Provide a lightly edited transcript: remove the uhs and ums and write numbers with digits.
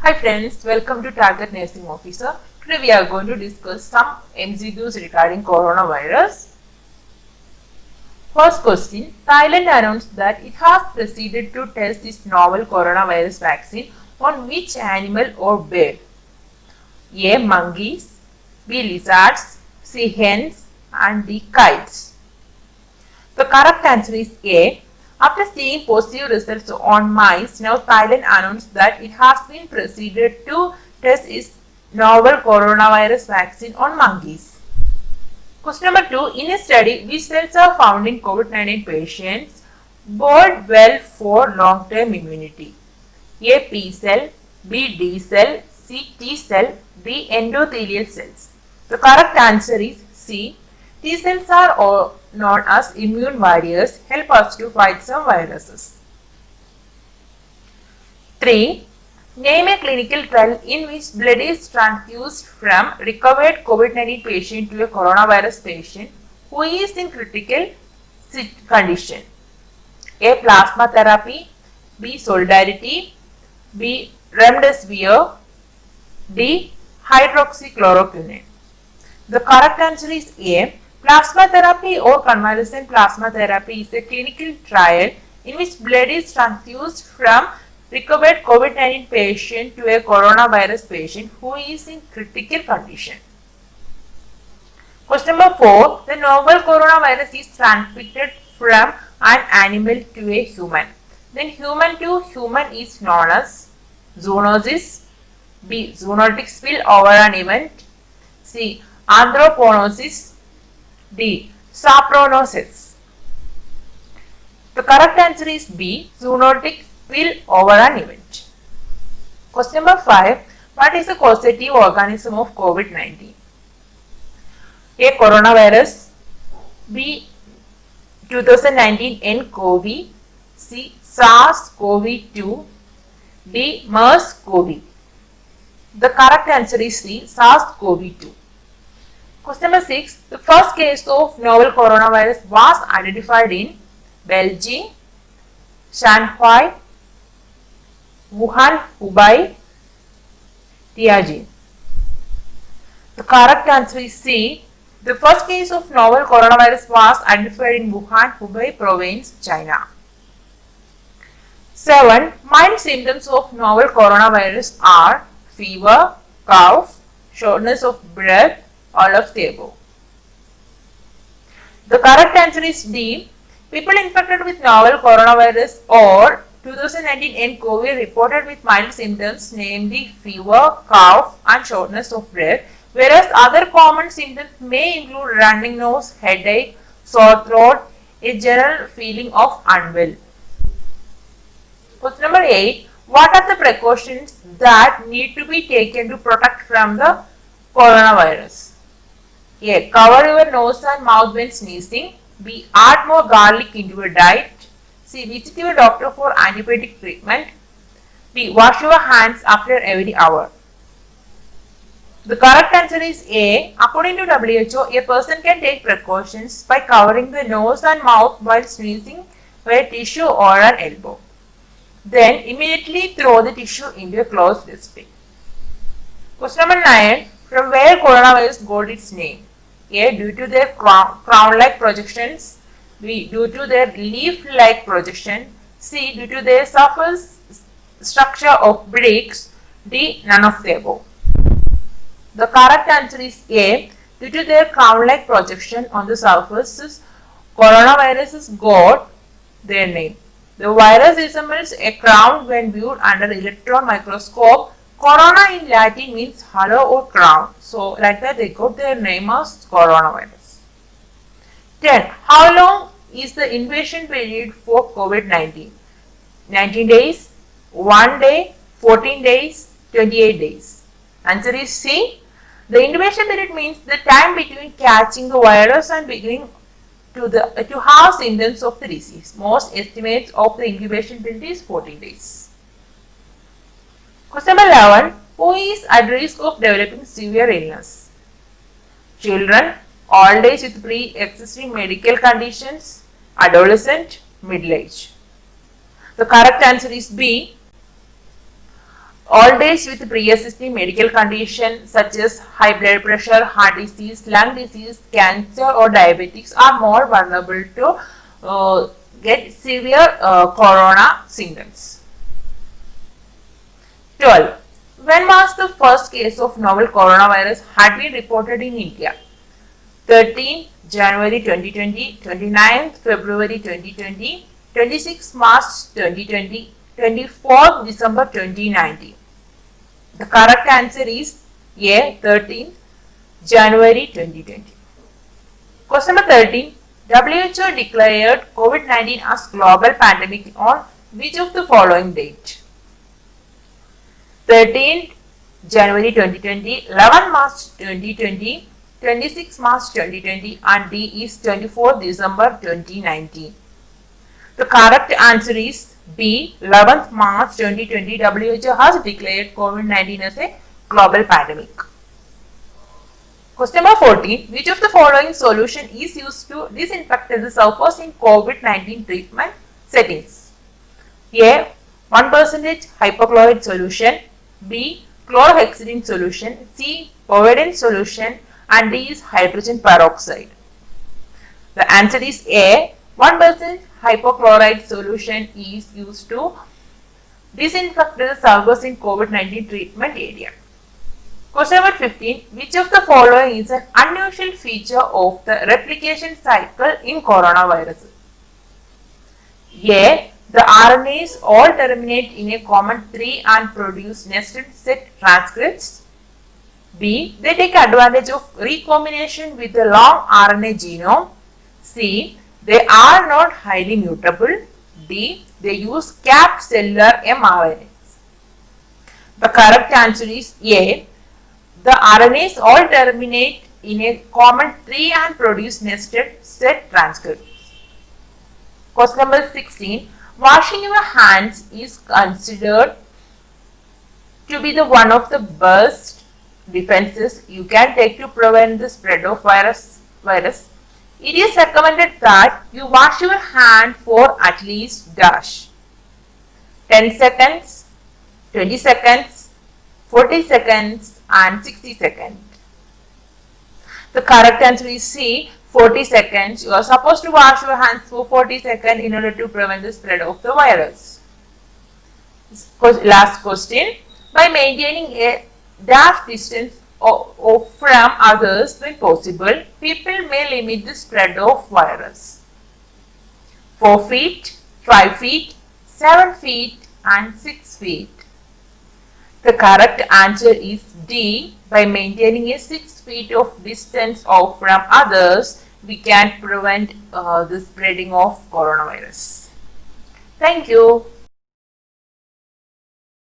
Hi friends, welcome to Target Nursing Officer. Today we are going to discuss some MCQs regarding coronavirus. First question, Thailand announced that it has proceeded to test its novel coronavirus vaccine on which animal or bird? A. Monkeys, B. Lizards, C. Hens and D. Kites. The correct answer is A. After seeing positive results on mice, now Thailand announced that it has been proceeded to test its novel coronavirus vaccine on monkeys. Question number 2. In a study, which cells are found in COVID-19 patients bode well for long-term immunity? A. P cell, B. D cell, C. T cell, D. Endothelial cells. The correct answer is C. T cells are known as immune warriors, help us to fight some viruses. 3. Name a clinical trial in which blood is transfused from recovered COVID-19 patient to a coronavirus patient who is in critical condition. A. Plasma therapy, B. Solidarity, B. Remdesivir, D. Hydroxychloroquine. The correct answer is A. Plasma therapy or convalescent plasma therapy is a clinical trial in which blood is transfused from recovered COVID-19 patient to a coronavirus patient who is in critical condition. Question number 4. The novel coronavirus is transmitted from an animal to a human. Then human to human is known as zoonosis, B. Zoonotic spill over an event, C. Anthroponosis, D. Sapronosis. The correct answer is B. Zoonotic spill over an event. Question number 5. What is the causative organism of COVID-19? A. Coronavirus, B. 2019 nCoV, C. SARS-CoV-2, D. MERS-CoV. The correct answer is C. SARS-CoV-2. Question number 6. The first case of novel coronavirus was identified in Belgium, Shanghai, Wuhan, Hubei, Tianjin. The correct answer is C. The first case of novel coronavirus was identified in Wuhan, Hubei province, China. 7. Mild symptoms of novel coronavirus are fever, cough, shortness of breath, all of the above. The correct answer is D. People infected with novel coronavirus or 2019 nCoV reported with mild symptoms, namely fever, cough and shortness of breath, whereas other common symptoms may include running nose, headache, sore throat, a general feeling of unwell. Question number 8. What are the precautions that need to be taken to protect from the coronavirus? A. Cover your nose and mouth when sneezing. B. Add more garlic into your diet. C. Visit your doctor for antibiotic treatment. D. Wash your hands after every hour. The correct answer is A. According to WHO, a person can take precautions by covering the nose and mouth while sneezing with a tissue or an elbow. Then immediately throw the tissue into a closed dustbin. Question number 9. From where coronavirus got its name? A. Due to their crown-like projections. B. Due to their leaf-like projection. C. Due to their surface structure of bricks. D. None of the above. The correct answer is A. Due to their crown-like projection on the surfaces, coronaviruses got their name. The virus resembles a crown when viewed under electron microscope. Corona in Latin means hollow or crown. So like that they got their name as coronavirus. 10. How long is the incubation period for COVID-19? 19 days, 1 day, 14 days, 28 days. Answer is C. The incubation period means the time between catching the virus and beginning to have symptoms of the disease. Most estimates of the incubation period is 14 days. Question number 11. Who is at risk of developing severe illness? Children, old age with pre-existing medical conditions, adolescent, middle age. The correct answer is B. Old age with pre-existing medical condition such as high blood pressure, heart disease, lung disease, cancer or diabetics are more vulnerable to get severe corona symptoms. 12. When was the first case of novel coronavirus had been reported in India? 13 January 2020, 29th February 2020, 26 March 2020, 24th December 2019. The correct answer is A. 13th January 2020. Question number 13. WHO declared COVID-19 as global pandemic on which of the following date? 13th January 2020, 11 March 2020, 26 March 2020 and D is 24 December 2019. The correct answer is B. 11th March 2020, WHO has declared COVID-19 as a global pandemic. Question number 14. Which of the following solution is used to disinfect the surface in COVID-19 treatment settings? A. 1% hypochlorite solution, B. chlorhexidine solution, C. povidone solution and D is hydrogen peroxide. The answer is A. 1% hypochlorite solution is used to disinfect the surface in COVID-19 treatment area. Question number 15. Which of the following is an unusual feature of the replication cycle in coronavirus? A. The RNAs all terminate in a common 3 and produce nested set transcripts. B. They take advantage of recombination with the long RNA genome. C. They are not highly mutable. D. They use capped cellular mRNAs. The correct answer is A. The RNAs all terminate in a common 3 and produce nested set transcripts. Question number 16. Washing your hands is considered to be the one of the best defenses you can take to prevent the spread of virus. It is recommended that you wash your hand for at least 10 seconds, 20 seconds, 40 seconds and 60 seconds. The correct answer is C. 40 seconds. You are supposed to wash your hands for 40 seconds in order to prevent the spread of the virus. Last question. By maintaining a dash distance from others when possible, people may limit the spread of virus. 4 feet, 5 feet, 7 feet and 6 feet. The correct answer is D. By maintaining a 6 feet of distance from others, we can prevent the spreading of coronavirus. Thank you.